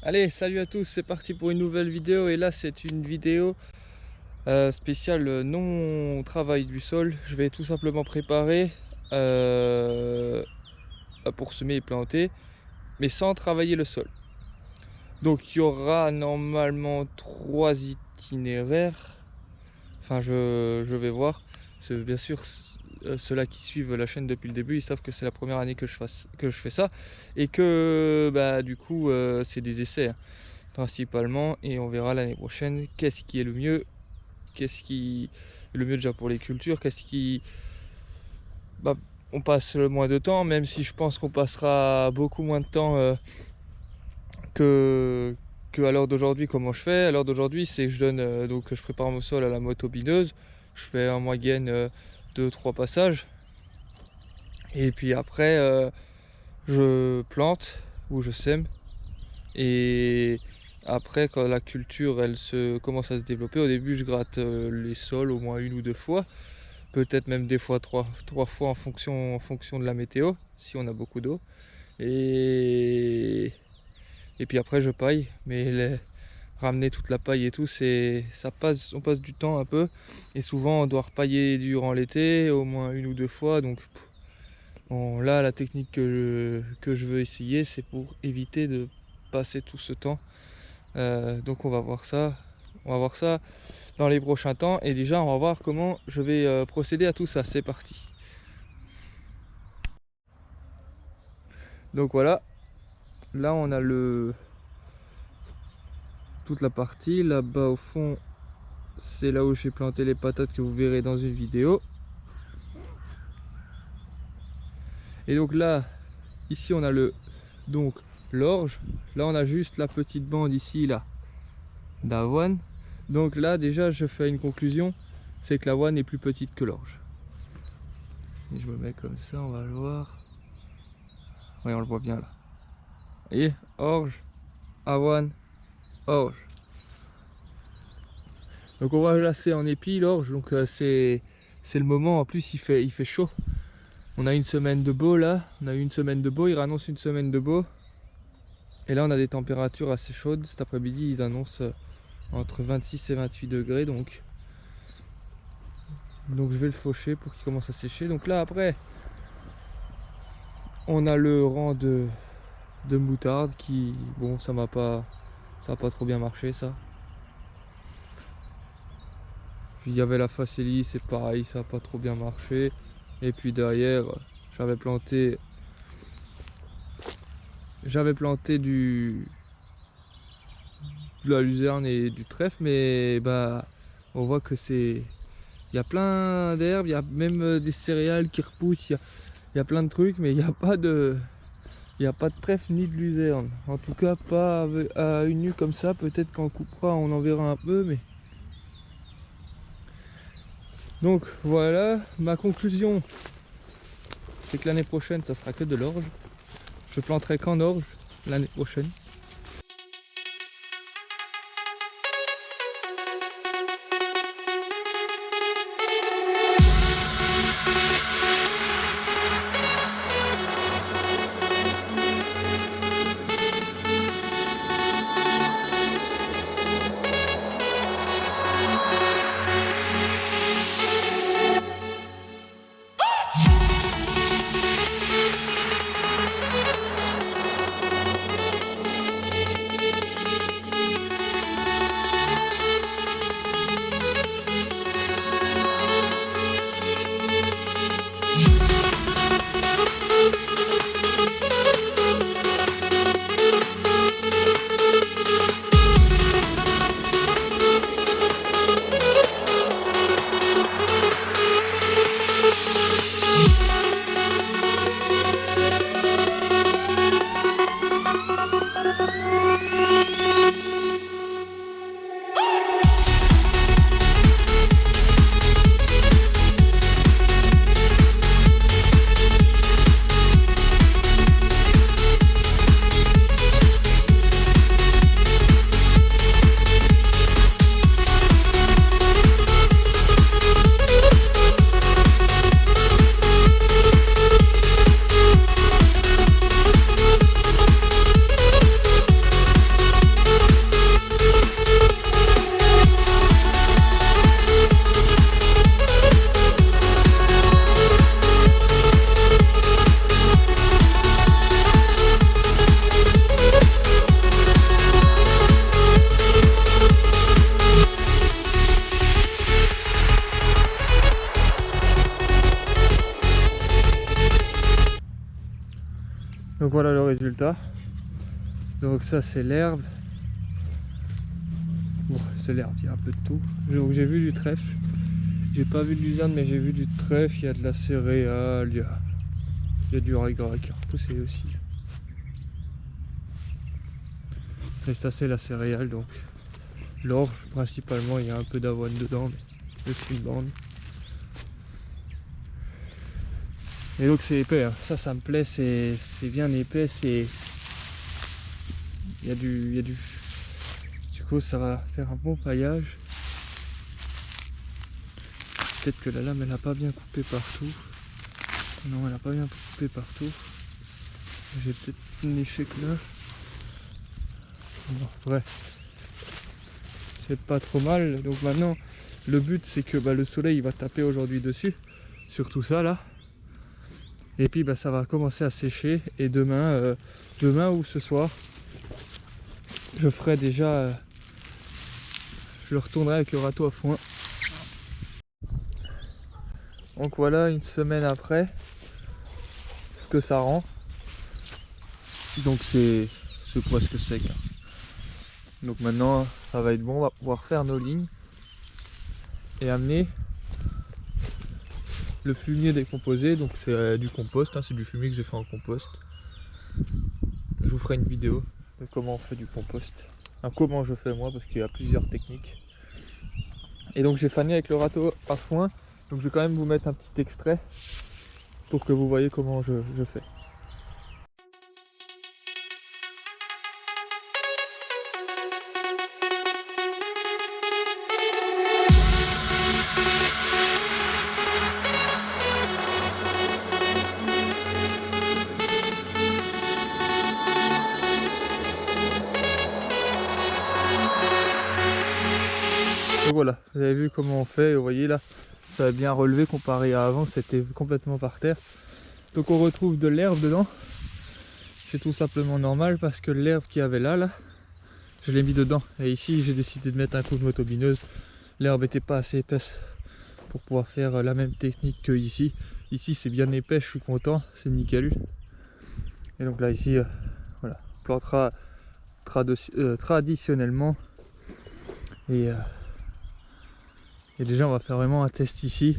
Allez, salut à tous, c'est parti pour une nouvelle vidéo et là c'est une vidéo spéciale non travail du sol. Je vais tout simplement préparer pour semer et planter, mais sans travailler le sol. Donc il y aura normalement 3 itinéraires, enfin je vais voir. Bien sûr, ceux-là qui suivent la chaîne depuis le début, ils savent que c'est la première année que je fais ça et que du coup c'est des essais, hein, principalement, et on verra l'année prochaine qu'est-ce qui est le mieux, qu'est-ce qui est le mieux déjà pour les cultures, qu'est-ce qui on passe le moins de temps, même si je pense qu'on passera beaucoup moins de temps que à l'heure d'aujourd'hui. Comment je fais à l'heure d'aujourd'hui, c'est que je donne donc je prépare mon sol à la motobineuse, je fais en moyenne 2-3 passages et puis après je plante ou je sème. Et après, quand la culture elle commence à se développer, au début je gratte les sols au moins 1 ou 2 fois, peut-être même des fois 3 fois en fonction de la météo, si on a beaucoup d'eau. Et puis après je paille, mais ramener toute la paille et tout, on passe du temps un peu, et souvent on doit repailler durant l'été au moins 1 ou 2 fois. Donc bon, là la technique que je veux essayer, c'est pour éviter de passer tout ce temps. Donc on va voir ça dans les prochains temps, et déjà on va voir comment je vais procéder à tout ça. C'est parti. Donc voilà, là on a toute la partie là-bas au fond, c'est là où j'ai planté les patates que vous verrez dans une vidéo. Et donc là, ici on a l'orge. Là on a juste la petite bande ici là d'avoine. Donc là déjà je fais une conclusion, c'est que l'avoine est plus petite que l'orge. Et je me mets comme ça, on va le voir. Oui, on le voit bien là. Vous voyez, orge, avoine, orge. Donc on va lasser en épi l'orge. Donc c'est le moment. En plus il fait chaud. On a une semaine de beau là. On a eu une semaine de beau. Ils annoncent une semaine de beau. Et là on a des températures assez chaudes. Cet après-midi ils annoncent entre 26 et 28 degrés. Donc je vais le faucher pour qu'il commence à sécher. Donc là après on a le rang de moutarde qui, bon, ça a pas trop bien marché ça. Puis il y avait la facélie, c'est pareil, ça a pas trop bien marché. Et puis derrière j'avais planté de la luzerne et du trèfle, mais on voit que il y a plein d'herbes, il y a même des céréales qui repoussent, il y a plein de trucs, mais il n'y a pas de trèfle ni de luzerne. En tout cas pas à une nue comme ça. Peut-être qu'en coupera on en verra un peu, mais donc voilà, ma conclusion, c'est que l'année prochaine ça sera que de l'orge. Je planterai qu'en orge l'année prochaine. Donc voilà le résultat. Donc ça c'est l'herbe. Bon, c'est l'herbe, il y a un peu de tout. Donc j'ai vu du trèfle. J'ai pas vu de luzerne, mais j'ai vu du trèfle, il y a de la céréale, il y a du raigra qui a repoussé aussi. Et ça c'est la céréale, donc l'orge principalement, il y a un peu d'avoine dedans, mais juste une bande. Et donc c'est épais, hein. Ça me plaît, c'est bien épais, il y a du... Du coup ça va faire un bon paillage. Peut-être que la lame elle a pas bien coupé partout. Non, elle a pas bien coupé partout. J'ai peut-être une échec là. Bon, bref. C'est pas trop mal. Donc maintenant le but c'est que le soleil il va taper aujourd'hui dessus. Sur tout ça là. Et puis ça va commencer à sécher. Et demain ou ce soir, je ferai déjà... je le retournerai avec le râteau à foin. Donc voilà, une semaine après, ce que ça rend. Donc c'est presque sec. Donc maintenant, ça va être bon, on va pouvoir faire nos lignes et amener le fumier décomposé. Donc c'est du compost, hein, c'est du fumier que j'ai fait en compost. Je vous ferai une vidéo de comment on fait du compost. Enfin, comment je fais moi, parce qu'il y a plusieurs techniques. Et donc j'ai fané avec le râteau à foin. Donc je vais quand même vous mettre un petit extrait pour que vous voyez comment je fais. Donc voilà, vous avez vu comment on fait, vous voyez là, ça a bien relevé comparé à avant, c'était complètement par terre. Donc on retrouve de l'herbe dedans. C'est tout simplement normal parce que l'herbe qu'il y avait là, je l'ai mis dedans. Et ici j'ai décidé de mettre un coup de motobineuse. L'herbe n'était pas assez épaisse pour pouvoir faire la même technique que ici. Ici c'est bien épais, je suis content, c'est nickel. Et donc là ici, voilà, on plantera traditionnellement. Et déjà on va faire vraiment un test ici,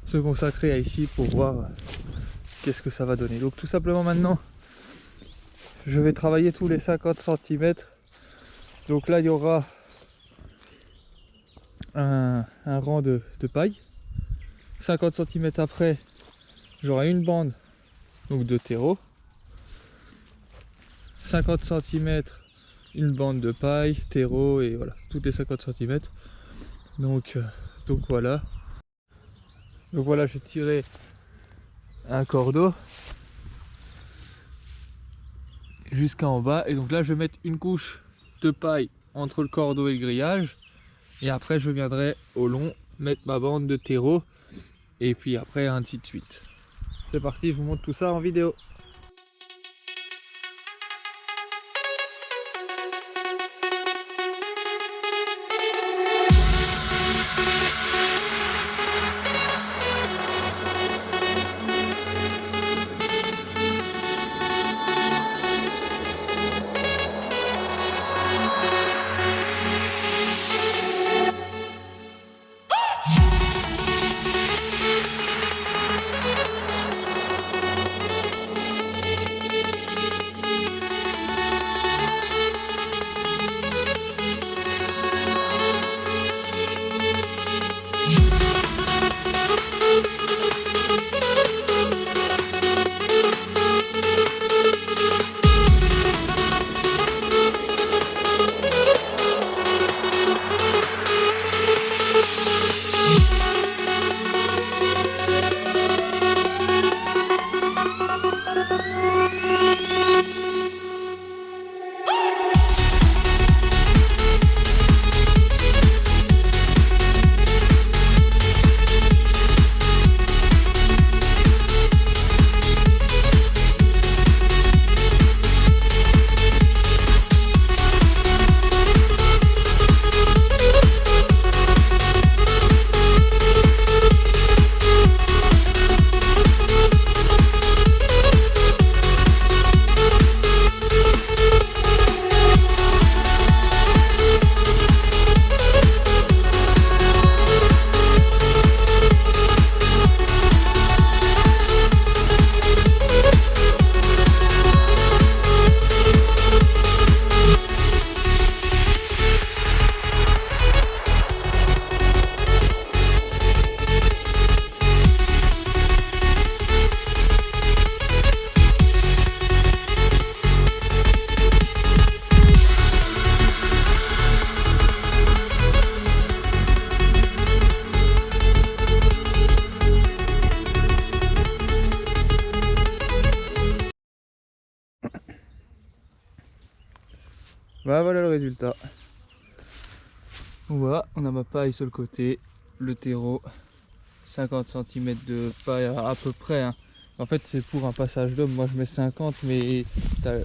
se consacrer à ici pour voir qu'est-ce que ça va donner. Donc tout simplement maintenant, je vais travailler tous les 50 cm. Donc là il y aura un rang de paille. 50 cm après, j'aurai une bande donc de terreau. 50 cm, une bande de paille, terreau et voilà, toutes les 50 cm. Donc voilà. Donc voilà, j'ai tiré un cordeau jusqu'en bas. Et donc là, je vais mettre une couche de paille entre le cordeau et le grillage. Et après, je viendrai au long mettre ma bande de terreau. Et puis après, ainsi de suite. C'est parti, je vous montre tout ça en vidéo. Bah voilà le résultat. Voilà, on a ma paille sur le côté, le terreau, 50 cm de paille à peu près. Hein. En fait c'est pour un passage d'homme, moi je mets 50 mais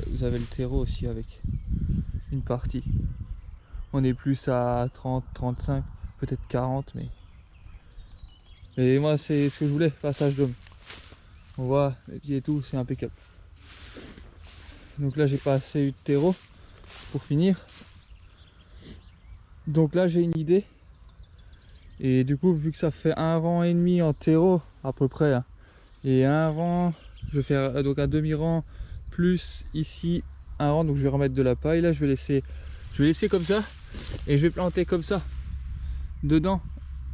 vous avez le terreau aussi avec une partie. On est plus à 30, 35, peut-être 40 mais... Et moi c'est ce que je voulais, passage d'homme. On voit les pieds et tout, c'est impeccable. Donc là j'ai pas assez eu de terreau pour finir. Donc là j'ai une idée. Et du coup vu que ça fait un rang et demi en terreau à peu près hein, et un rang, je vais faire donc un demi-rang plus ici un rang, donc je vais remettre de la paille là, je vais laisser comme ça et je vais planter comme ça dedans.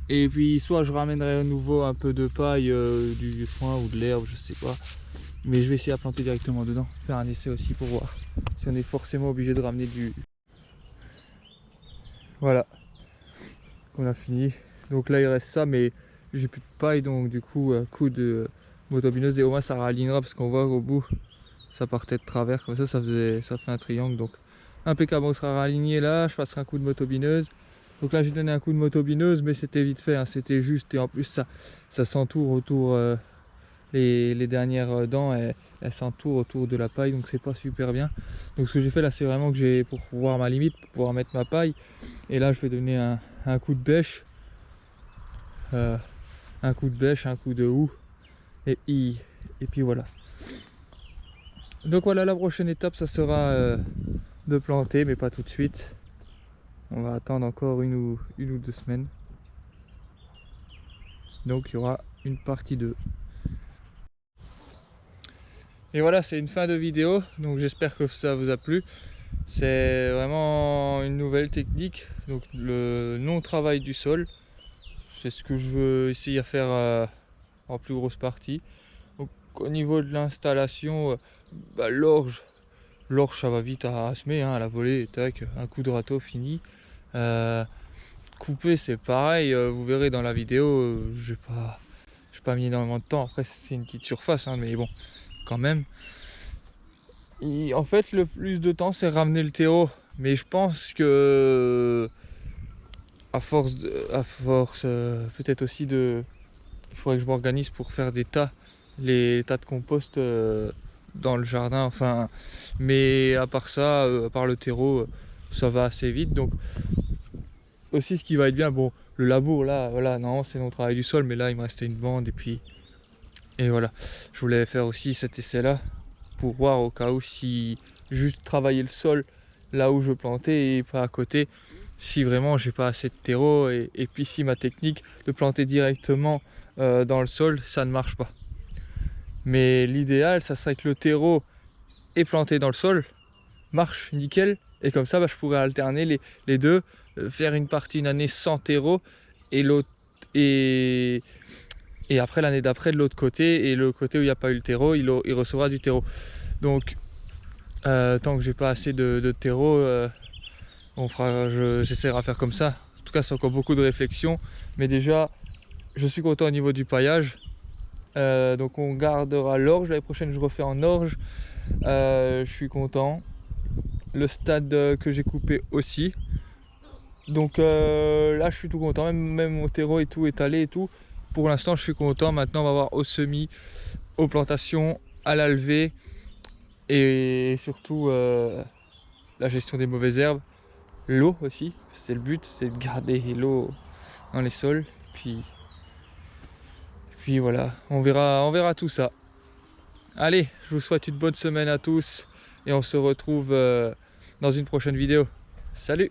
Et puis soit je ramènerai à nouveau un peu de paille, du foin ou de l'herbe, je sais pas. Mais je vais essayer à planter directement dedans, faire un essai aussi pour voir si on est forcément obligé de ramener du... Voilà, on a fini. Donc là il reste ça, mais j'ai plus de paille, donc du coup coup de motobineuse et au moins ça réalignera parce qu'on voit au bout ça partait de travers comme ça fait un triangle. Donc impeccable, on sera réaligné là, je passerai un coup de motobineuse. Donc là j'ai donné un coup de motobineuse mais c'était vite fait, hein, c'était juste, et en plus ça s'entoure autour, les dernières dents elles s'entourent autour de la paille, donc c'est pas super bien. Donc ce que j'ai fait là c'est vraiment que j'ai pour voir ma limite, pour pouvoir mettre ma paille. Et là je vais donner un coup de bêche, un coup de houe et puis voilà. Donc voilà, la prochaine étape ça sera de planter, mais pas tout de suite. On va attendre encore une ou 2 semaines. Donc il y aura une partie 2. Et voilà, c'est une fin de vidéo, donc j'espère que ça vous a plu. C'est vraiment une nouvelle technique, donc le non-travail du sol. C'est ce que je veux essayer à faire en plus grosse partie. Donc au niveau de l'installation, l'orge ça va vite à semer, hein, à la volée, tac, un coup de râteau fini. Couper c'est pareil, vous verrez dans la vidéo, j'ai pas mis énormément de temps. Après c'est une petite surface, hein, mais bon, quand même. Et en fait le plus de temps c'est ramener le terreau, mais je pense que à force peut-être aussi il faudrait que je m'organise pour faire les tas de compost dans le jardin, enfin, mais à part ça, à part le terreau, ça va assez vite. Donc aussi ce qui va être bien, bon, le labour là, voilà, non c'est mon travail du sol, mais là il me restait une bande et voilà, je voulais faire aussi cet essai là pour voir au cas où si juste travailler le sol là où je plantais et pas à côté, si vraiment j'ai pas assez de terreau, et puis si ma technique de planter directement dans le sol ça ne marche pas. Mais l'idéal ça serait que le terreau est planté dans le sol, marche nickel, et comme ça je pourrais alterner les deux, faire une partie une année sans terreau et l'autre et après l'année d'après de l'autre côté, et le côté où il n'y a pas eu le terreau il recevra du terreau. Donc tant que j'ai pas assez de terreau, j'essaierai à faire comme ça. En tout cas c'est encore beaucoup de réflexion, mais déjà je suis content au niveau du paillage. Donc on gardera l'orge, l'année prochaine je refais en orge. Je suis content. Le stade que j'ai coupé aussi. Donc là je suis tout content, même mon terreau et tout étalé et tout. Pour l'instant je suis content. Maintenant on va voir au semis, aux plantations, à la levée, et surtout la gestion des mauvaises herbes, l'eau aussi. C'est le but, c'est de garder l'eau dans les sols. Puis voilà, on verra tout ça. Allez, je vous souhaite une bonne semaine à tous et on se retrouve dans une prochaine vidéo. Salut!